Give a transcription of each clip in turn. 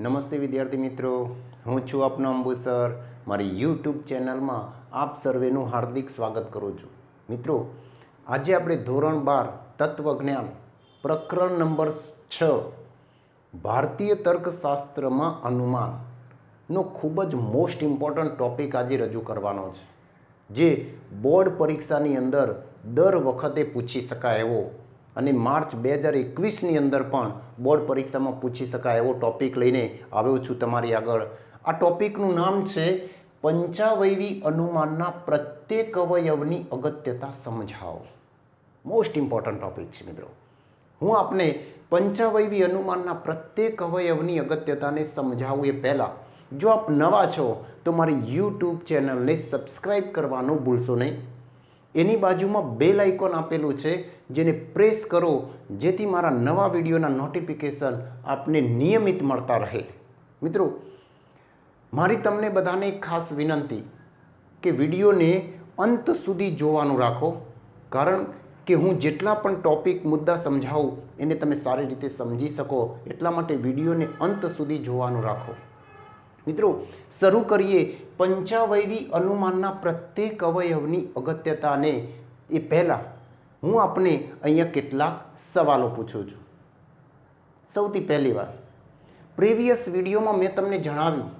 નમસ્તે વિદ્યાર્થી મિત્રો, હું છું આપનો અંબુ સર. મારી યુટ્યુબ ચેનલમાં આપ સર્વેનું હાર્દિક સ્વાગત કરું છું. મિત્રો, આજે આપણે ધોરણ 12 તત્વજ્ઞાન પ્રકરણ નંબર 6 ભારતીય તર્કશાસ્ત્રમાં અનુમાનનો ખૂબ જ મોસ્ટ ઇમ્પોર્ટન્ટ ટોપિક આજે રજૂ કરવાનો છે, જે બોર્ડ પરીક્ષાની અંદર દર વખતે પૂછી શકાય એવો અને માર્ચ 2021ની અંદર પણ બોર્ડ પરીક્ષામાં પૂછી શકાય એવો ટોપિક લઈને આવ્યો છું તમારી આગળ. આ ટોપિકનું નામ છે પંચાવયવી અનુમાનના પ્રત્યેક અવયવની અગત્યતા સમજાવો. મોસ્ટ ઇમ્પોર્ટન્ટ ટોપિક છે મિત્રો. હું આપને પંચાવયવી અનુમાનના પ્રત્યેક અવયવની અગત્યતાને સમજાવું એ પહેલાં, જો આપ નવા છો તો મારી યુટ્યુબ ચેનલને સબસ્ક્રાઈબ કરવાનું ભૂલશો નહીં. એની બાજુમાં બેલ આઇકોન આપેલું છે, જેને પ્રેસ કરો જેથી મારા નવા વિડીયોના નોટિફિકેશન આપને નિયમિત મળતા રહે. મિત્રો, મારી તમને બધાને એક ખાસ વિનંતી કે વિડીયોને અંત સુધી જોવાનું રાખો, કારણ કે હું જેટલા પણ ટોપિક મુદ્દા સમજાવું એને તમે સારી રીતે સમજી શકો, એટલા માટે વિડીયોને અંત સુધી જોવાનું રાખો. મિત્રો, શરૂ કરીએ પંચાવયવી અનુમાનના પ્રત્યેક અવયવની અગત્યતાને. એ પહેલાં હું આપને અહીંયા કેટલાક સવાલો પૂછું છું. સૌથી પહેલી વાર, પ્રીવિયસ વિડીયોમાં મેં તમને જણાવ્યું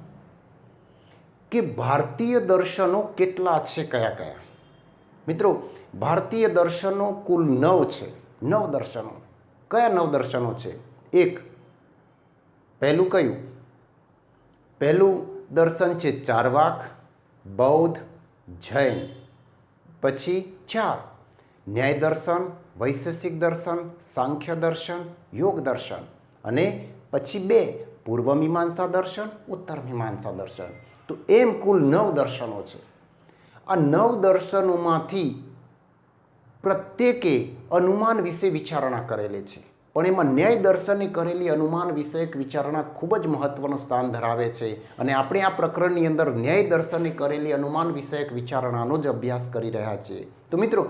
કે ભારતીય દર્શનો કેટલા છે, કયા કયા. મિત્રો, ભારતીય દર્શનો કુલ 9 છે. 9 દર્શનો. કયા 9 દર્શનો છે? એક, પહેલું કયું? પહેલું દર્શન છે ચાર્વાક, બૌદ્ધ, જૈન. પછી 4 ન્યાય દર્શન, વૈશેષિક દર્શન, સાંખ્ય દર્શન, યોગ દર્શન. અને પછી 2 પૂર્વ મીમાંસા દર્શન, ઉત્તર મીમાંસા દર્શન. તો એમ કુલ 9 દર્શનો છે. આ 9 દર્શનોમાંથી પ્રત્યેકે અનુમાન વિશે વિચારણા કરેલી છે, પણ એમાં ન્યાય દર્શને કરેલી અનુમાન વિષયક વિચારણા ખૂબ જ મહત્વનું સ્થાન ધરાવે છે. અને આપણે આ પ્રકરણની અંદર ન્યાય દર્શને કરેલી અનુમાન વિષયક વિચારણાનો જ અભ્યાસ કરી રહ્યા છીએ. તો મિત્રો,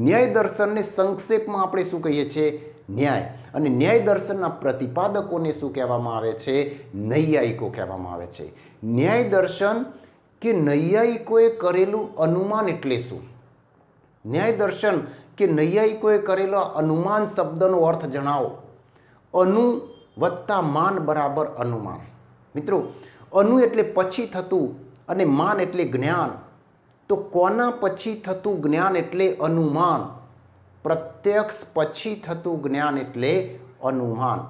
ન્યાય દર્શનને સંક્ષેપમાં આપણે શું કહીએ છીએ? ન્યાય. અને ન્યાય દર્શનના પ્રતિપાદકોને શું કહેવામાં આવે છે? નૈયાયિકો કહેવામાં આવે છે. ન્યાય દર્શન કે નૈયાયિકોએ કરેલું અનુમાન એટલે શું? ન્યાય દર્શન કે નૈયાયિકોએ કરેલો અનુમાન શબ્દનો અર્થ જણાવો. અનુ વત્તા માન બરાબર અનુમાન. મિત્રો, અનુ એટલે પછી થતું અને માન એટલે જ્ઞાન. તો કોના પછી થતું જ્ઞાન એટલે અનુમાન. પ્રત્યક્ષ પછી થતું જ્ઞાન એટલે અનુમાન.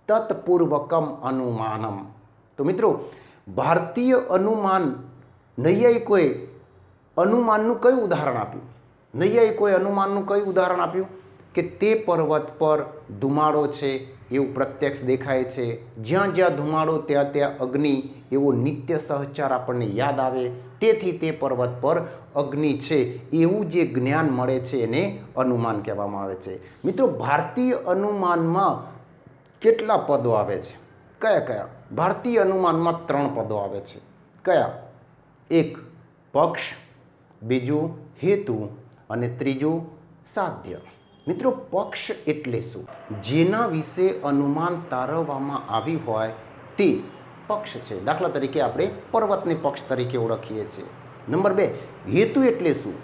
તત્પૂર્વકમ અનુમાનમ. તો મિત્રો, ભારતીય અનુમાન નૈયાયિકોએ અનુમાનનું કયું ઉદાહરણ આપ્યું? નૈયાયિકોએ અનુમાનનું કયું ઉદાહરણ આપ્યું? કે તે પર્વત પર ધુમાડો છે એવું પ્રત્યક્ષ દેખાય છે. જ્યાં જ્યાં ધુમાડો ત્યાં ત્યાં અગ્નિ, એવો નિત્ય સહચાર આપણને યાદ આવે. તેથી તે પર્વત પર અગ્નિ છે એવું જે જ્ઞાન મળે છે એને અનુમાન કહેવામાં આવે છે. મિત્રો, ભારતીય અનુમાનમાં કેટલા પદો આવે છે? કયા કયા? ભારતીય અનુમાનમાં 3 પદો આવે છે. કયા? એક પક્ષ, બીજું હેતુ અને ત્રીજું સાધ્ય. મિત્રો, પક્ષ એટલે શું? જેના વિશે અનુમાન તારવવામાં આવ્યું હોય તે પક્ષ છે. દાખલા તરીકે આપણે પર્વતને પક્ષ તરીકે ઓળખીએ છીએ. નંબર 2, હેતુ એટલે શું?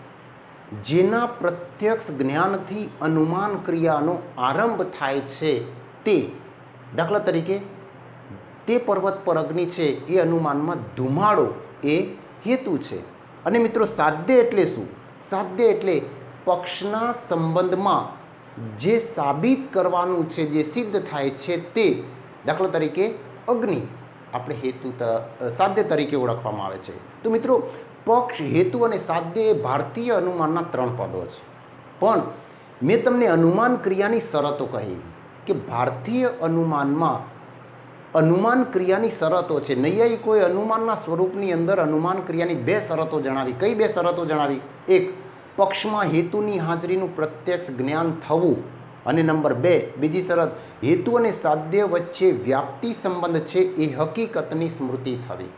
જેના પ્રત્યક્ષ જ્ઞાનથી અનુમાન ક્રિયાનો આરંભ થાય છે તે. દાખલા તરીકે તે પર્વત પર અગ્નિ છે એ અનુમાનમાં ધુમાડો એ હેતુ છે. અને મિત્રો, સાધ્ય એટલે શું? સાધ્ય એટલે પક્ષના સંબંધમાં જે સાબિત કરવાનું છે, જે સિદ્ધ થાય છે તે. દાખલા તરીકે અગ્નિ આપણે હેતુ સાધ્ય તરીકે ઓળખવામાં આવે છે. તો મિત્રો, પક્ષ, હેતુ અને સાધ્ય એ ભારતીય અનુમાનના 3 પદો છે. પણ મેં તમને અનુમાન ક્રિયાની શરતો કહી કે ભારતીય અનુમાનમાં અનુમાન ક્રિયાની શરતો છે. નૈયાયિકોએ અનુમાનના સ્વરૂપની અંદર અનુમાન ક્રિયાની 2 શરતો જણાવી. કઈ 2 શરતો જણાવી? એક, પક્ષમાં હેતુની હાજરીનું પ્રત્યક્ષ જ્ઞાન થવું. અને નંબર 2, બીજી શરત, હેતુ અને સાધ્ય વચ્ચે વ્યાપ્તિ સંબંધ છે એ હકીકતની સ્મૃતિ થવી.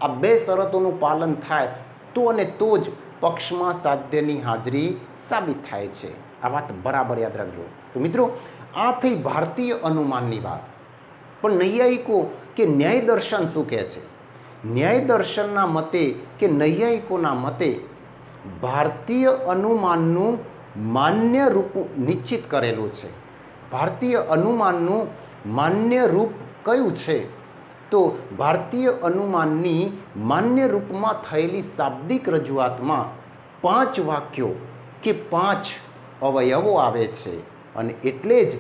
આ 2 શરતોનું પાલન થાય તો અને તો જ પક્ષમાં સાધ્યની હાજરી સાબિત થાય છે. આ વાત બરાબર યાદ રાખજો. તો મિત્રો, આ થઈ ભારતીય અનુમાનની વાત. પણ નૈયાયિકો કે ન્યાય દર્શન શું કહે છે? ન્યાય દર્શનના મતે કે નૈયાયિકોના મતે ભારતીય અનુમાનનું માન્ય રૂપ નિશ્ચિત કરેલું છે. ભારતીય અનુમાનનું માન્ય રૂપ કયું છે? તો ભારતીય અનુમાનની માન્ય રૂપમાં થયેલી શાબ્દિક રજૂઆતમાં 5 વાક્યો કે 5 અવયવો આવે છે અને એટલે જ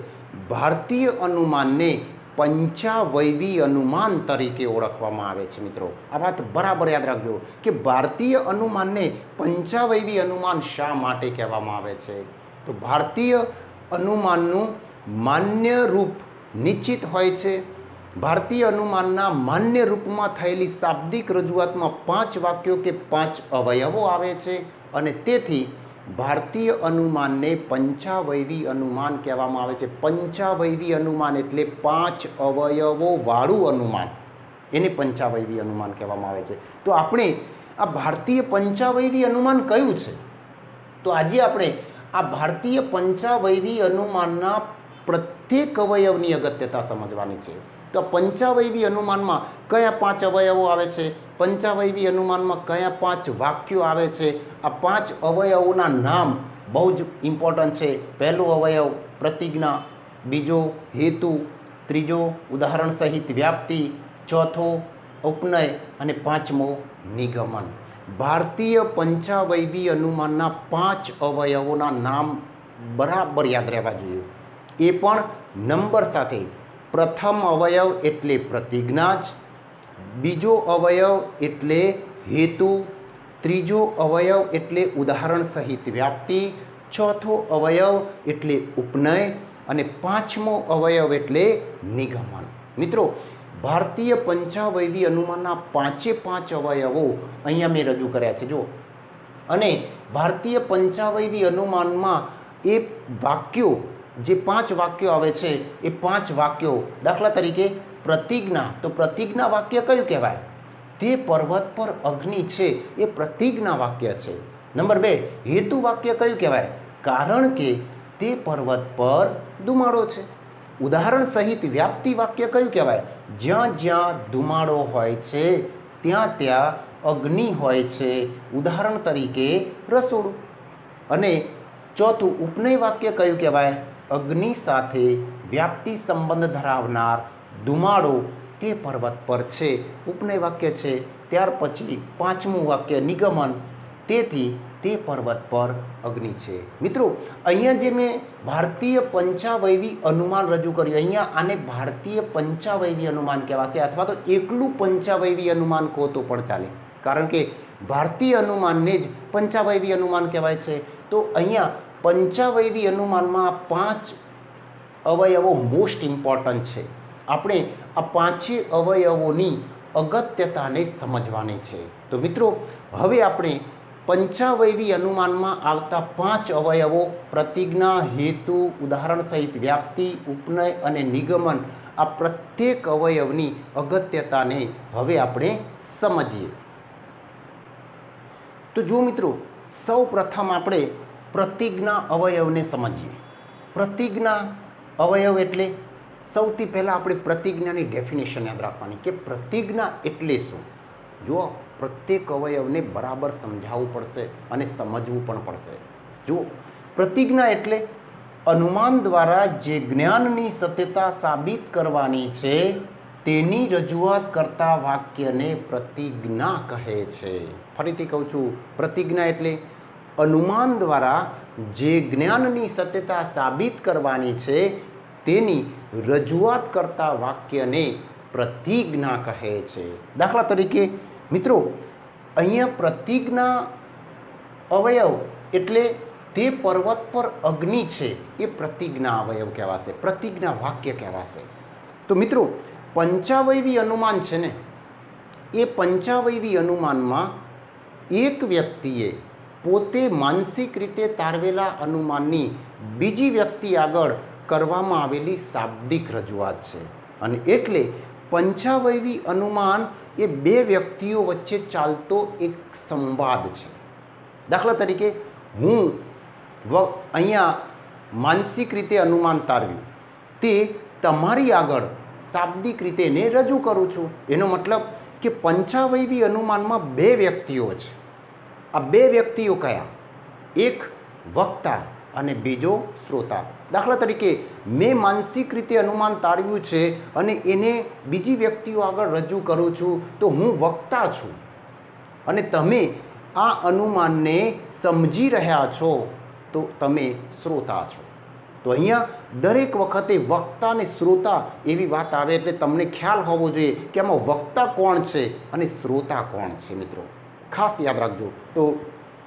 ભારતીય અનુમાનને પંચાવયવી અનુમાન તરીકે ઓળખવામાં આવે છે. મિત્રો, આ વાત બરાબર યાદ રાખજો કે ભારતીય અનુમાનને પંચાવયવી અનુમાન શા માટે કહેવામાં આવે છે? તો ભારતીય અનુમાનનું માન્ય રૂપ નિશ્ચિત હોય છે. ભારતીય અનુમાનના માન્ય રૂપમાં થયેલી શાબ્દિક રજૂઆતમાં 5 વાક્યો કે 5 અવયવો આવે છે અને તેથી ભારતીય અનુમાનને પંચાવયવી અનુમાન કહેવામાં આવે છે. પંચાવયવી અનુમાન એટલે 5 અવયવોવાળું અનુમાન, એને પંચાવયવી અનુમાન કહેવામાં આવે છે. તો આપણે આ ભારતીય પંચાવયવી અનુમાન કયું છે? તો આજે આપણે આ ભારતીય પંચાવયવી અનુમાનના પ્રત્યેક અવયવની અગત્યતા સમજવાની છે. તો પંચાવયવી અનુમાનમાં કયા 5 અવયવો આવે છે? પંચાવયવી અનુમાનમાં કયા 5 વાક્યો આવે છે? આ 5 અવયવોના નામ બહુ જ ઇમ્પોર્ટન્ટ છે. પહેલું અવયવ પ્રતિજ્ઞા, બીજો હેતુ, ત્રીજો ઉદાહરણ સહિત વ્યાપ્તિ, ચોથો ઉપનય અને પાંચમો નિગમન. ભારતીય પંચાવયવી અનુમાનના 5 અવયવોના નામ બરાબર યાદ રહેવા જોઈએ, એ પણ નંબર સાથે. પ્રથમ અવયવ એટલે પ્રતિજ્ઞા જ, બીજો અવયવ એટલે હેતુ, ત્રીજો અવયવ એટલે ઉદાહરણ સહિત વ્યાપ્તિ, ચોથો અવયવ એટલે ઉપનય અને પાંચમો અવયવ એટલે નિગમન. મિત્રો, ભારતીય પંચાવયવી અનુમાનના 5 અવયવો અહીંયા મેં રજૂ કર્યા છે. જો, અને ભારતીય પંચાવયવી અનુમાનમાં એ વાક્યો, જે 5 વાક્યો આવે છે એ 5 વાક્યો, દાખલા તરીકે પ્રતિજ્ઞા, તો પ્રતિજ્ઞા વાક્ય કયું કહેવાય? તે પર્વત પર અગ્નિ છે, એ પ્રતિજ્ઞા વાક્ય છે. નંબર 2, હેતુ વાક્ય કયું કહેવાય? કારણ કે તે પર્વત પર ધુમાડો છે. ઉદાહરણ સહિત વ્યાપ્તિ વાક્ય કયું કહેવાય? જ્યાં જ્યાં ધુમાડો હોય છે ત્યાં ત્યાં અગ્નિ હોય છે. ઉદાહરણ તરીકે રસોડું. અને ચોથું ઉપનય વાક્ય કયું કહેવાય? અગ્નિ સાથે વ્યાપ્તિ સંબંધ ધરાવનાર ધુમાડો તે પર્વત પર છે, ઉપનય વાક્ય છે. ત્યાર પછી પાંચમું વાક્ય નિગમન, તેથી તે પર્વત પર અગ્નિ છે. મિત્રો, અહીંયા જે મેં ભારતીય પંચાવયવી અનુમાન રજૂ કર્યું, અહીંયા આને ભારતીય પંચાવયવી અનુમાન કહેવાશે, અથવા તો એકલું પંચાવયવી અનુમાન કહો તો પણ ચાલે, કારણ કે ભારતીય અનુમાનને જ પંચાવયવી અનુમાન કહેવાય છે. તો અહીંયા પંચાવયવી અનુમાનમાં 5 અવયવો મોસ્ટ ઇમ્પોર્ટન્ટ છે. આપણે આ 5 અવયવોની અગત્યતાને સમજવાની છે. તો મિત્રો, હવે આપણે પંચાવયવી અનુમાનમાં આવતા 5 અવયવો પ્રતિજ્ઞા, હેતુ, ઉદાહરણ સહિત વ્યાપ્તિ, ઉપનય અને નિગમન, આ પ્રત્યેક અવયવની અગત્યતાને હવે આપણે સમજીએ. તો જો મિત્રો, સૌ પ્રથમ આપણે પ્રતિજ્ઞા અવયવને સમજીએ. પ્રતિજ્ઞા અવયવ એટલે સૌથી પહેલાં આપણે પ્રતિજ્ઞાની ડેફિનેશન યાદ રાખવાની કે પ્રતિજ્ઞા એટલે શું. જો પ્રત્યેક અવયવને બરાબર સમજાવવું પડશે અને સમજવું પણ પડશે. જો પ્રતિજ્ઞા એટલે અનુમાન દ્વારા જે જ્ઞાનની સત્યતા સાબિત કરવાની છે તેની રજૂઆત કરતા વાક્યને પ્રતિજ્ઞા કહે છે. ફરીથી કહું છું, પ્રતિજ્ઞા એટલે અનુમાન દ્વારા જે જ્ઞાનની સત્યતા સાબિત કરવાની છે તેની રજૂઆત કરતા વાક્યને પ્રતિજ્ઞા કહે છે. દાખલા તરીકે મિત્રો, અહીંયા પ્રતિજ્ઞા અવયવ એટલે તે પર્વત પર અગ્નિ છે, એ પ્રતિજ્ઞા અવયવ કહેવાશે, પ્રતિજ્ઞા વાક્ય કહેવાશે. તો મિત્રો, પંચાવયવી અનુમાન છે ને, એ પંચાવયવી અનુમાનમાં એક વ્યક્તિએ પોતે માનસિક રીતે તારવેલા અનુમાનની બીજી વ્યક્તિ આગળ કરવામાં આવેલી શાબ્દિક રજૂઆત છે. અને એટલે પંચાવયવી અનુમાન એ 2 વ્યક્તિઓ વચ્ચે ચાલતો એક સંવાદ છે. દાખલા તરીકે હું અહીંયા માનસિક રીતે અનુમાન તારવ્યું, તે તમારી આગળ શાબ્દિક રીતે એને રજૂ કરું છું. એનો મતલબ કે પંચાવયવી અનુમાનમાં બે વ્યક્તિઓ છે. આ બે વ્યક્તિઓ કયા? એક વક્તા અને બીજો શ્રોતા. દાખલા તરીકે મેં માનસિક રીતે અનુમાન તારવ્યું છે અને એને બીજી વ્યક્તિઓ આગળ રજૂ કરું છું, તો હું વક્તા છું અને તમે આ અનુમાનને સમજી રહ્યા છો તો તમે શ્રોતા છો. તો અહીંયા દરેક વખતે વક્તા અને શ્રોતા એવી વાત આવે એટલે તમને ખ્યાલ હોવો જોઈએ કે આમાં વક્તા કોણ છે અને શ્રોતા કોણ છે. મિત્રો ખાસ યાદ રાખજો. તો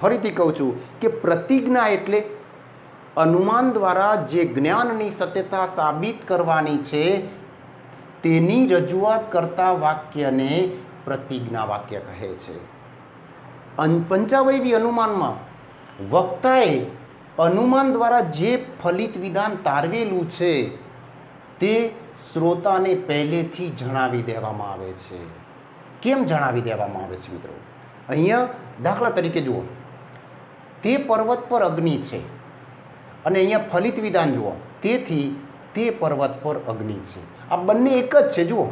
ફરીથી કહું છું કે પ્રતિજ્ઞા એટલે અનુમાન દ્વારા જે જ્ઞાનની સત્યતા સાબિત કરવાની છે તેની રજૂઆત કરતા વાક્યને પ્રતિજ્ઞા વાક્ય કહે છે. પંચાવયવી અનુમાનમાં વક્તાએ અનુમાન દ્વારા જે ફલિત વિધાન તારવેલું છે તે શ્રોતાને પહેલેથી જણાવી દેવામાં આવે છે. કેમ જણાવી દેવામાં આવે છે મિત્રો? અહીંયા દાખલા તરીકે જુઓ, તે પર્વત પર અગ્નિ છે અને અહીંયા ફલિત વિધાન જુઓ, તેથી તે પર્વત પર અગ્નિ છે. આ બંને એક જ છે. જુઓ,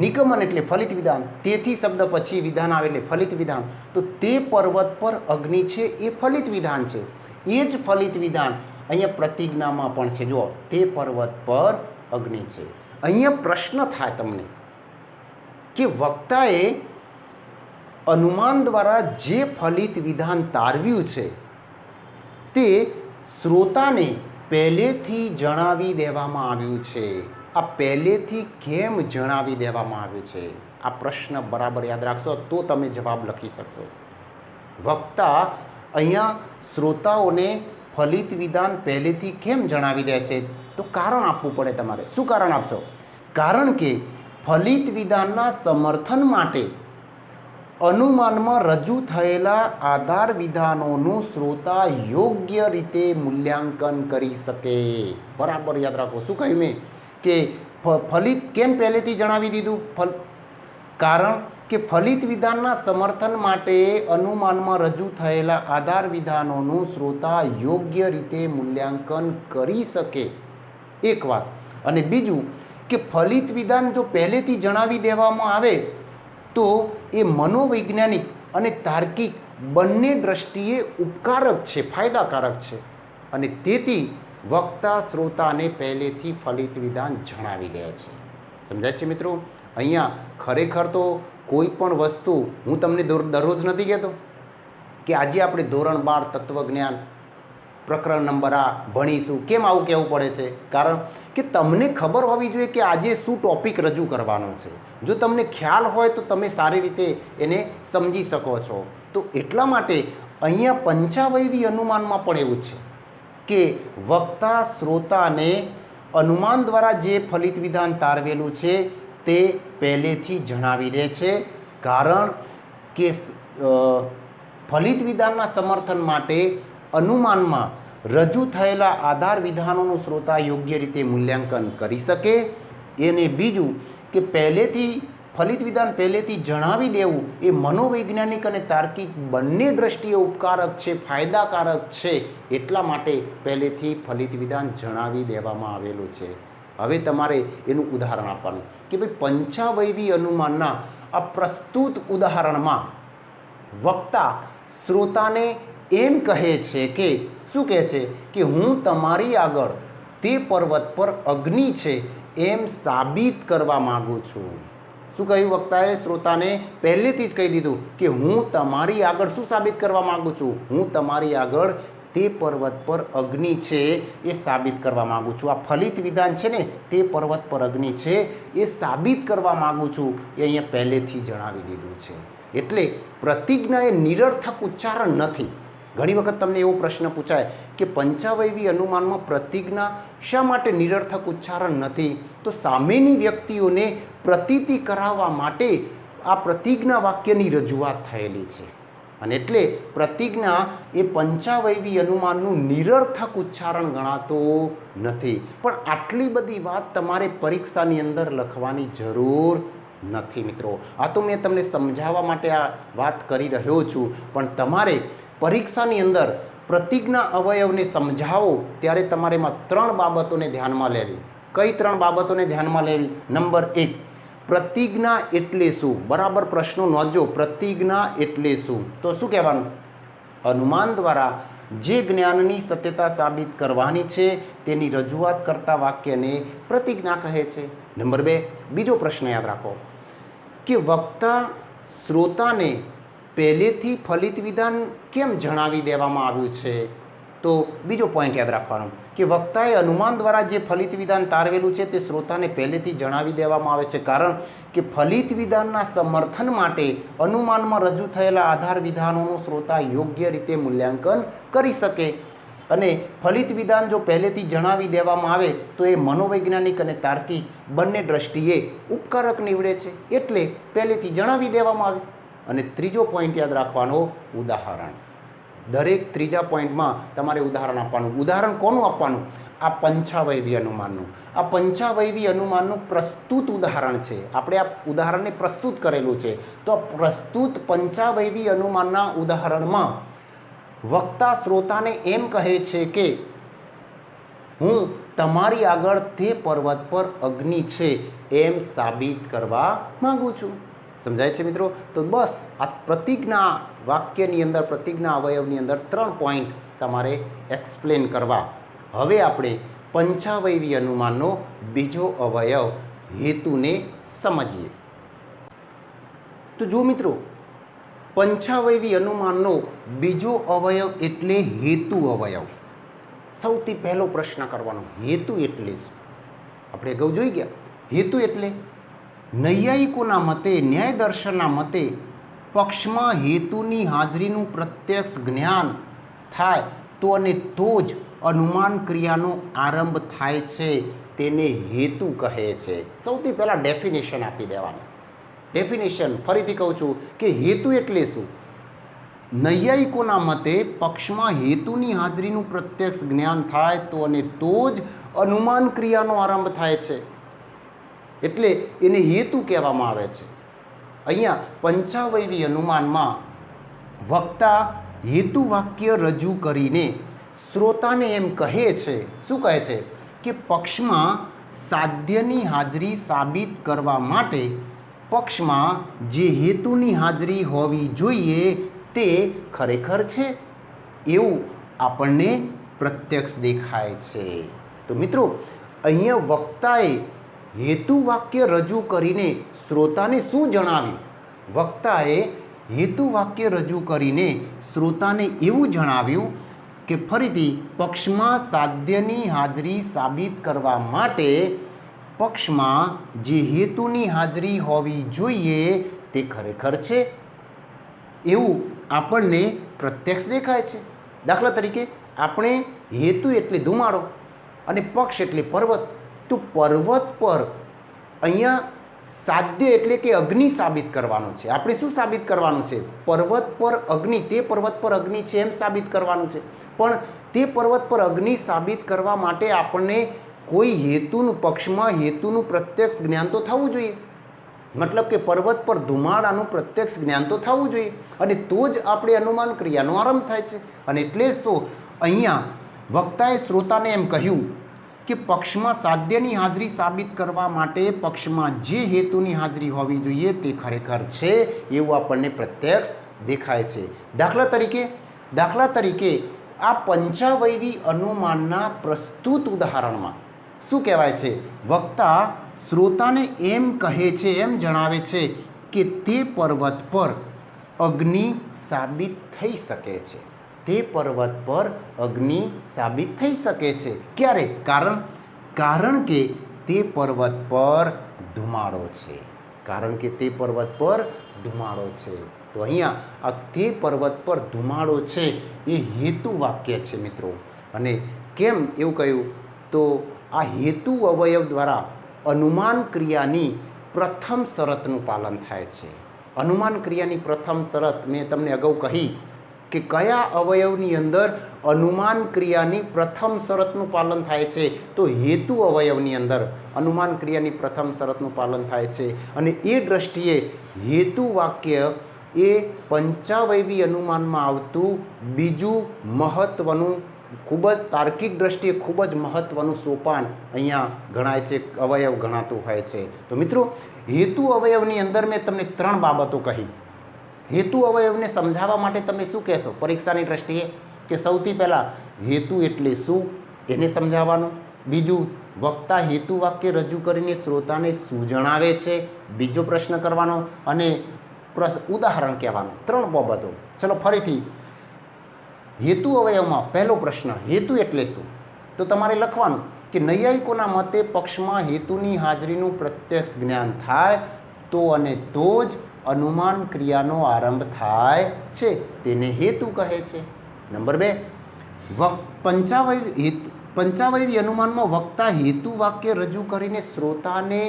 નિગમન એટલે ફલિત વિધાન, તેથી શબ્દ પછી વિધાન આવે એટલે ફલિત વિધાન. તો તે પર્વત પર અગ્નિ છે એ ફલિત વિધાન છે. એ જ ફલિત વિધાન અહીંયા પ્રતિજ્ઞામાં પણ છે. જુઓ, તે પર્વત પર અગ્નિ છે. અહીંયા પ્રશ્ન થાય તમને કે વક્તાએ અનુમાન દ્વારા જે ફલિત વિધાન તારવ્યું છે તે શ્રોતાને પહેલેથી જણાવી દેવામાં આવ્યું છે. આ પહેલેથી કેમ જણાવી દેવામાં આવ્યું છે? આ પ્રશ્ન બરાબર યાદ રાખશો તો તમે જવાબ લખી શકશો. વક્તા અહીંયા શ્રોતાઓને ફલિત વિધાન પહેલેથી કેમ જણાવી દે છે? તો કારણ આપવું પડે તમારે. શું કારણ આપશો? કારણ કે ફલિત વિધાનના સમર્થન માટે અનુમાનમાં રજૂ થયેલા આધાર વિધાનોનું શ્રોતા યોગ્ય રીતે મૂલ્યાંકન કરી શકે. બરાબર યાદ રાખો. શું કહ્યું મેં કે ફલિત કેમ પહેલેથી જણાવી દીધું? કારણ કે ફલિત વિધાનના સમર્થન માટે અનુમાનમાં રજૂ થયેલા આધાર વિધાનોનું શ્રોતા યોગ્ય રીતે મૂલ્યાંકન કરી શકે. એક વાત. અને બીજું કે ફલિત વિધાન જો પહેલેથી જણાવી દેવામાં આવે તો એ મનોવૈજ્ઞાનિક અને તાર્કિક બંને દ્રષ્ટિએ ઉપકારક છે, ફાયદાકારક છે. અને તેથી વક્તા શ્રોતાને પહેલેથી ફલિત વિધાન જણાવી દે છે. સમજાય છે મિત્રો? અહીંયા ખરેખર તો કોઈ પણ વસ્તુ હું તમને દરરોજ નથી કહેતો કે આજે આપણે ધોરણ 12 તત્વજ્ઞાન પ્રકરણ નંબર આ ભણીશું. કેમ આવું કહેવું પડે છે? કારણ કે તમને ખબર હોવી જોઈએ કે આજે શું ટૉપિક રજૂ કરવાનો છે. જો તમને ખ્યાલ હોય તો તમે સારી રીતે એને સમજી શકો છો. તો એટલા માટે અહીંયા પંચાવયવી અનુમાનમાં પણ એવું છે કે વક્તા શ્રોતાને અનુમાન દ્વારા જે ફલિત વિધાન તારવેલું છે તે પહેલેથી જણાવી દે છે. કારણ કે ફલિત વિધાનના સમર્થન માટે અનુમાનમાં રજૂ થયેલા આધાર વિધાનોનું શ્રોતા યોગ્ય રીતે મૂલ્યાંકન કરી શકે. એને બીજું કે પહેલેથી ફલિત વિધાન પહેલેથી જણાવી દેવું એ મનોવૈજ્ઞાનિક અને તાર્કિક બંને દ્રષ્ટિએ ઉપકારક છે, ફાયદાકારક છે. એટલા માટે પહેલેથી ફલિત વિધાન જણાવી દેવામાં આવેલું છે. હવે તમારે એનું ઉદાહરણ આપવાનું કે ભાઈ પંચાવયવી અનુમાનના આ પ્રસ્તુત ઉદાહરણમાં વક્તા શ્રોતાને એમ કહે છે કે શું કહે છે કે હું તમારી આગળ તે પર્વત પર અગ્નિ છે એમ સાબિત કરવા માગું છું. શું કહ્યું વક્તાએ? શ્રોતાને પહેલેથી જ કહી દીધું કે હું તમારી આગળ શું સાબિત કરવા માગું છું? હું તમારી આગળ તે પર્વત પર અગ્નિ છે એ સાબિત કરવા માગું છું. આ ફલિત વિધાન છે ને, તે પર્વત પર અગ્નિ છે એ સાબિત કરવા માગું છું એ અહીંયા પહેલેથી જણાવી દીધું છે. એટલે પ્રતિજ્ઞા એ નિરર્થક ઉચ્ચારણ નથી. ઘણી વખત તમને એવો પ્રશ્ન પૂછાય કે પંચાવયવી અનુમાનમાં પ્રતિજ્ઞા શા માટે નિરર્થક ઉચ્ચારણ નથી? તો સામેની વ્યક્તિઓને પ્રતીતિ કરાવવા માટે આ પ્રતિજ્ઞા વાક્યની રજૂઆત થયેલી છે. અને એટલે પ્રતિજ્ઞા એ પંચાવયવી અનુમાનનું નિરર્થક ઉચ્ચારણ ગણાતું નથી. પણ આટલી બધી વાત તમારે પરીક્ષાની અંદર લખવાની જરૂર નથી મિત્રો. આ તો મેં તમને સમજાવવા માટે આ વાત કરી રહ્યો છું. પણ તમારે પરીક્ષાની અંદર પ્રતિજ્ઞા અવયવને સમજાવો ત્યારે તમારે એમાં 3 બાબતોને ધ્યાનમાં લેવી. કઈ 3 બાબતોને ધ્યાનમાં લેવી? નંબર 1, પ્રતિજ્ઞા એટલે શું? બરાબર પ્રશ્નો નોંધજો. પ્રતિજ્ઞા એટલે શું? તો શું કહેવાનું? અનુમાન દ્વારા જે જ્ઞાનની સત્યતા સાબિત કરવાની છે તેની રજૂઆત કરતા વાક્યને પ્રતિજ્ઞા કહે છે. નંબર 2, બીજો પ્રશ્ન યાદ રાખો કે વક્તા શ્રોતાને પહેલેથી ફલિત વિધાન કેમ જણાવી દેવામાં આવ્યું છે? તો બીજો પોઈન્ટ યાદ રાખવાનો કે વક્તાએ અનુમાન દ્વારા જે ફલિત વિધાન તારવેલું છે તે શ્રોતાને પહેલેથી જણાવી દેવામાં આવે છે, કારણ કે ફલિત વિધાનના સમર્થન માટે અનુમાનમાં રજૂ થયેલા આધાર વિધાનોનું શ્રોતા યોગ્ય રીતે મૂલ્યાંકન કરી શકે. અને ફલિત વિધાન જો પહેલેથી જણાવી દેવામાં આવે તો એ મનોવૈજ્ઞાનિક અને તાર્કિક બંને દ્રષ્ટિએ ઉપકારક નીવડે છે, એટલે પહેલેથી જણાવી દેવામાં આવે. અને ત્રીજો પોઈન્ટ યાદ રાખવાનો, ઉદાહરણ. દરેક ત્રીજા પોઈન્ટમાં તમારે ઉદાહરણ આપવાનું. ઉદાહરણ કોનું આપવાનું? આ પંચાવયવી અનુમાનનું. આ પંચાવયવી અનુમાનનું પ્રસ્તુત ઉદાહરણ છે. આપણે આ ઉદાહરણને પ્રસ્તુત કરેલું છે. તો પ્રસ્તુત પંચાવયવી અનુમાનના ઉદાહરણમાં વક્તા શ્રોતાને એમ કહે છે કે હું તમારી આગળ તે પર્વત પર અગ્નિ છે એમ સાબિત કરવા માગું છું. સમજાય છે મિત્રો? તો બસ આ પ્રતિજ્ઞા વાક્યની અંદર, પ્રતિજ્ઞા અવયવની અંદર 3 પોઈન્ટ તમારે એક્સપ્લેન કરવા. હવે આપણે પંચાવયવી અનુમાનનો બીજો અવયવ હેતુને સમજીએ. તો જો મિત્રો, પંચાવયવી અનુમાનનો બીજો અવયવ એટલે હેતુ અવયવ. સૌથી પહેલો પ્રશ્ન કરવાનો, હેતુ એટલે શું? આપણે અગાઉ જોઈ ગયા. હેતુ એટલે નૈયાયિકોના મતે, ન્યાય દર્શનના મતે પક્ષમાં હેતુની હાજરીનું પ્રત્યક્ષ જ્ઞાન થાય તો અને તો જ અનુમાન ક્રિયાનો આરંભ થાય છે, તેને હેતુ કહે છે. સૌથી પહેલાં ડેફિનેશન આપી દેવાનું. ડેફિનેશન ફરીથી કહું છું કે હેતુ એટલે શું? નૈયાયિકોના મતે પક્ષમાં હેતુની હાજરીનું પ્રત્યક્ષ જ્ઞાન થાય તો અને તો જ અનુમાન ક્રિયાનો આરંભ થાય છે, એટલે એને હેતુ કહેવામાં આવે છે. અહીંયા પંચાવયવી અનુમાનમાં વક્તા હેતુ વાક્ય રજૂ કરીને શ્રોતાને એમ કહે છે, શું કહે છે? કે પક્ષમાં સાધ્યની હાજરી સાબિત કરવા માટે પક્ષમાં જે હેતુની હાજરી હોવી જોઈએ તે ખરેખર છે એવું આપણને પ્રત્યક્ષ દેખાય છે. તો મિત્રો, અહીંયા વક્તાએ હેતુ વાક્ય રજૂ કરીને શ્રોતાને શું જણાવ્યું? વક્તાએ હેતુ વાક્ય રજૂ કરીને શ્રોતાને એવું જણાવ્યું કે ફરીથી પક્ષમાં સાધ્યની હાજરી સાબિત કરવા માટે પક્ષમાં જે હેતુની હાજરી હોવી જોઈએ તે ખરેખર છે એવું આપણને પ્રત્યક્ષ દેખાય છે. દાખલા તરીકે આપણે હેતુ એટલે ધુમાડો અને પક્ષ એટલે પર્વત. તો પર્વત પર અહીંયા સાધ્ય એટલે કે અગ્નિ સાબિત કરવાનું છે. આપણે શું સાબિત કરવાનું છે? પર્વત પર અગ્નિ, તે પર્વત પર અગ્નિ છે એમ સાબિત કરવાનું છે. પણ તે પર્વત પર અગ્નિ સાબિત કરવા માટે આપણને કોઈ હેતુનું, પક્ષમાં હેતુનું પ્રત્યક્ષ જ્ઞાન તો થવું જોઈએ. મતલબ કે પર્વત પર ધુમાડાનું પ્રત્યક્ષ જ્ઞાન તો થવું જોઈએ, અને તો જ આપણે અનુમાન ક્રિયાનો આરંભ થાય છે. અને એટલે જ તો અહીંયા વક્તાએ શ્રોતાને એમ કહ્યું કે પક્ષમાં સાધ્યની હાજરી સાબિત કરવા માટે પક્ષમાં જે હેતુની હાજરી હોવી જોઈએ તે ખરેખર છે એવું આપણને પ્રત્યક્ષ દેખાય છે. દાખલા તરીકે આ પંચાવયવી અનુમાનના પ્રસ્તુત ઉદાહરણમાં શું કહેવાય છે? વક્તા શ્રોતાને એમ કહે છે, એમ જણાવે છે કે તે પર્વત પર અગ્નિ સાબિત થઈ શકે છે. તે પર્વત પર અગ્નિ સાબિત થઈ શકે છે. ક્યારે? કારણ કે તે પર્વત પર ધુમાડો છે. કારણ કે તે પર્વત પર ધુમાડો છે. તો અહીંયા આ તે પર્વત પર ધુમાડો છે એ હેતુ વાક્ય છે મિત્રો. અને કેમ એવું કહ્યું? તો આ હેતુ અવયવ દ્વારા અનુમાન ક્રિયાની પ્રથમ શરતનું પાલન થાય છે. અનુમાન ક્રિયાની પ્રથમ શરત મેં તમને અગાઉ કહી કે કયા અવયવની અંદર અનુમાન ક્રિયાની પ્રથમ શરતનું પાલન થાય છે? તો હેતુ અવયવની અંદર અનુમાન ક્રિયાની પ્રથમ શરતનું પાલન થાય છે. અને એ દ્રષ્ટિએ હેતુ વાક્ય એ પંચાવયવી અનુમાનમાં આવતું બીજું મહત્ત્વનું ખૂબ જ તાર્કિક દ્રષ્ટિએ ખૂબ જ મહત્ત્વનું સોપાન અહીંયા ગણાય છે, અવયવ ગણાતું હોય છે. તો મિત્રો, હેતુ અવયવની અંદર મેં તમને 3 બાબતો કહી. હેતુ અવયવને સમજાવવા માટે તમે શું કહેશો પરીક્ષાની દ્રષ્ટિએ? કે સૌથી પહેલાં હેતુ એટલે શું એને સમજાવવાનું. બીજું, વક્તા હેતુ વાક્ય રજૂ કરીને શ્રોતાને શું જણાવે છે, બીજો પ્રશ્ન કરવાનો. અને ઉદાહરણ કહેવાનું. 3 બાબતો. ચલો ફરીથી, હેતુ અવયવમાં પહેલો પ્રશ્ન, હેતુ એટલે શું? તો તમારે લખવાનું કે નૈયાયિકોના મતે પક્ષમાં હેતુની હાજરીનું પ્રત્યક્ષ જ્ઞાન થાય તો અને તો જ અનુમાન ક્રિયાનો આરંભ થાય છે, તેને હેતુ કહે છે. નંબર 2, પંચાવયવી અનુમાનમાં વક્તા હેતુ વાક્ય રજૂ કરીને શ્રોતાને